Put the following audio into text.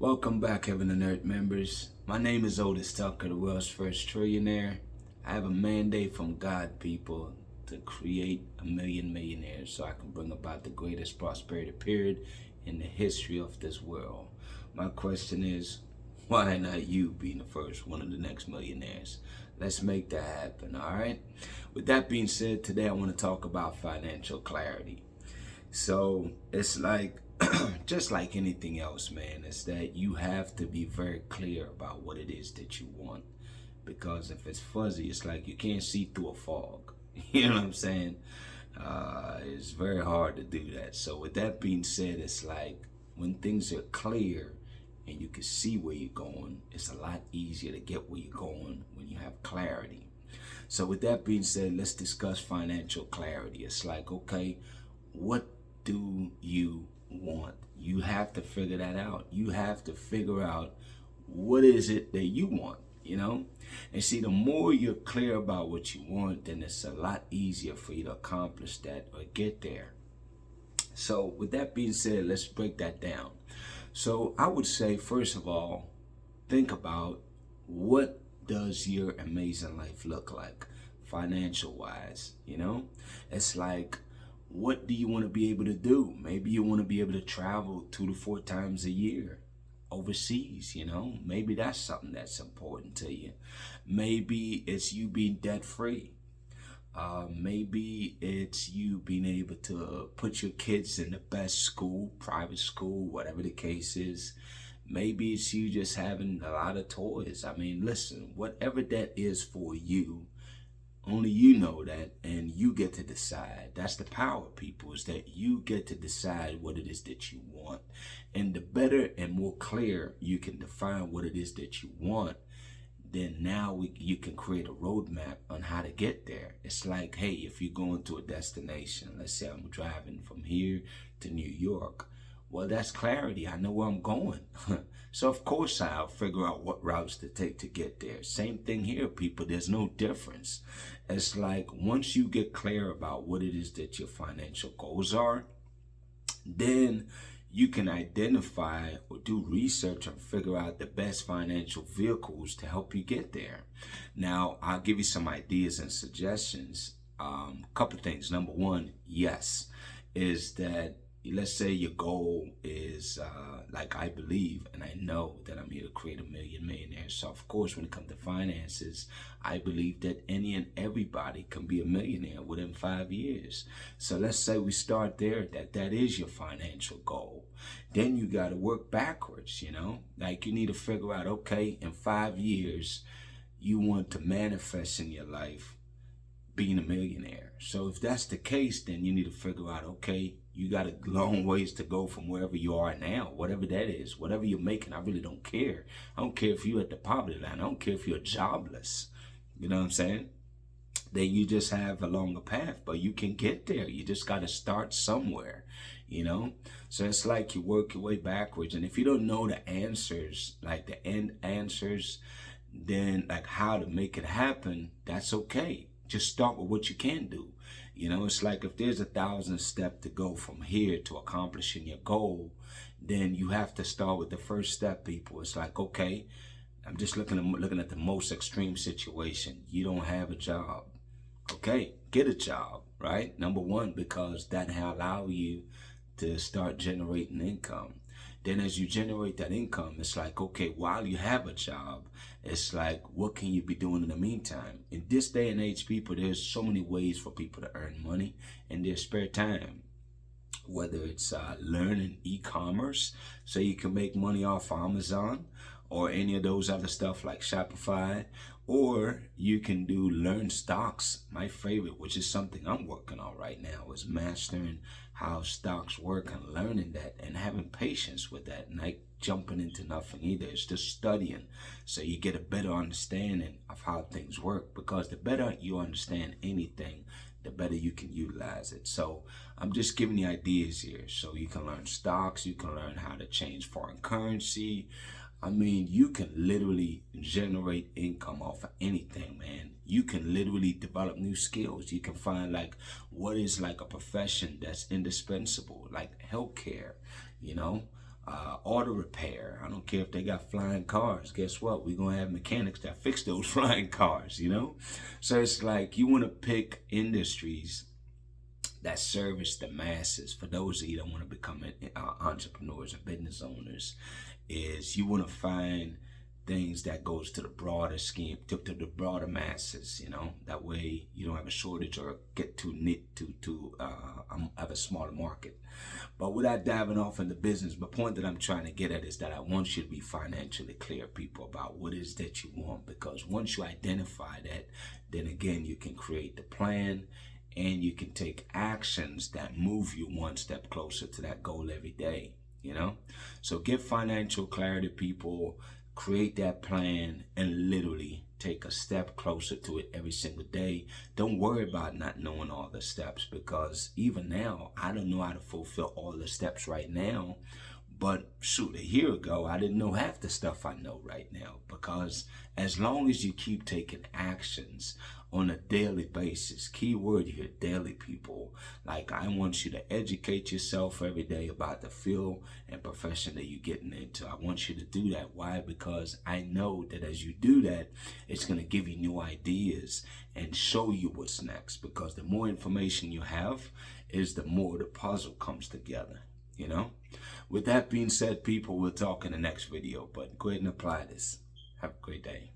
Welcome back, Heaven and Earth members. My name is Otis Tucker, the world's first trillionaire. I have a mandate from God, people, to create a million millionaires so I can bring about the greatest prosperity period in the history of this world. My question is, why not you being the first one of the next millionaires? Let's make that happen, all right? With that being said, today I want to talk about financial clarity. So it's like, just like anything else, man, is that you have to be very clear about what it is that you want. Because if it's fuzzy, it's like you can't see through a fog. You know what I'm saying? It's very hard to do that. So with that being said, it's like when things are clear and you can see where you're going, it's a lot easier to get where you're going when you have clarity. So with that being said, let's discuss financial clarity. It's like, okay, what do you want? You have to figure that out. You have to figure out what is it that you want, you know? And see, the more you're clear about what you want, then it's a lot easier for you to accomplish that or get there. So with that being said, let's break that down. So I would say, first of all, think about what does your amazing life look like financial wise, you know? It's like, what do you want to be able to do? Maybe you want to be able to travel 2 to 4 times a year overseas, you know? Maybe that's something that's important to you. Maybe it's you being debt free. Maybe it's you being able to put your kids in the best school, private school, whatever the case is. Maybe it's you just having a lot of toys. I mean, listen, whatever that is for you, only you know that, and you get to decide. That's the power, people, is that you get to decide what it is that you want. And the better and more clear you can define what it is that you want, then now you can create a roadmap on how to get there. It's like, hey, if you're going to a destination, let's say I'm driving from here to New York. Well, that's clarity. I know where I'm going. So of course I'll figure out what routes to take to get there. Same thing here, people. There's no difference. It's like once you get clear about what it is that your financial goals are, then you can identify or do research and figure out the best financial vehicles to help you get there. Now, I'll give you some ideas and suggestions. A couple of things. Number one, yes, is that let's say your goal is like I believe and I know that I'm here to create a million millionaires. So of course, when it comes to finances, I believe that any and everybody can be a millionaire within 5 years. So let's say we start there, that is your financial goal. Then you got to work backwards, you know, like you need to figure out, okay, in 5 years, you want to manifest in your life being a millionaire. So if that's the case, then you need to figure out, okay, you got a long ways to go from wherever you are now, whatever that is, whatever you're making. I really don't care. I don't care if you're at the poverty line. I don't care if you're jobless. You know what I'm saying? Then you just have a longer path, but you can get there. You just got to start somewhere, you know? So it's like you work your way backwards. And if you don't know the answers, like the end answers, then like how to make it happen, that's okay. Just start with what you can do. You know, it's like if there's 1,000 steps to go from here to accomplishing your goal, then you have to start with the first step, people. It's like, okay, I'm just looking at the most extreme situation. You don't have a job. Okay, get a job, right? Number one, because that will allow you to start generating income. Then as you generate that income, it's like, okay, while you have a job, it's like, what can you be doing in the meantime? In this day and age, people, there's so many ways for people to earn money in their spare time. Whether it's learning e-commerce, so you can make money off Amazon or any of those other stuff like Shopify, or you can learn stocks. My favorite, which is something I'm working on right now, is mastering how stocks work and learning that and having patience with that, and like jumping into nothing either. It's just studying so you get a better understanding of how things work, because the better you understand anything, the better you can utilize it. So I'm just giving you ideas here. So you can learn stocks, you can learn how to change foreign currency. I mean, you can literally generate income off of anything, man. You can literally develop new skills. You can find like what is like a profession that's indispensable, like healthcare, you know. auto repair. I don't care if they got flying cars. Guess what? We're going to have mechanics that fix those flying cars, you know? So it's like you want to pick industries that service the masses. For those of you that want to become entrepreneurs and business owners, is you want to find things that goes to the broader scheme, to the broader masses, you know. That way you don't have a shortage or get too have a smaller market. But without diving off into business, the point that I'm trying to get at is that I want you to be financially clear, people, about what it is that you want. Because once you identify that, then again you can create the plan, and you can take actions that move you one step closer to that goal every day, you know? So get financial clarity, people, create that plan, and literally take a step closer to it every single day. Don't worry about not knowing all the steps, because even now, I don't know how to fulfill all the steps right now. But shoot, a year ago, I didn't know half the stuff I know right now. Because as long as you keep taking actions on a daily basis, key word here, daily, people, like I want you to educate yourself every day about the field and profession that you're getting into. I want you to do that. Why? Because I know that as you do that, it's going to give you new ideas and show you what's next. Because the more information you have is the more the puzzle comes together. You know, with that being said, people, we'll talk in the next video, but go ahead and apply this. Have a great day.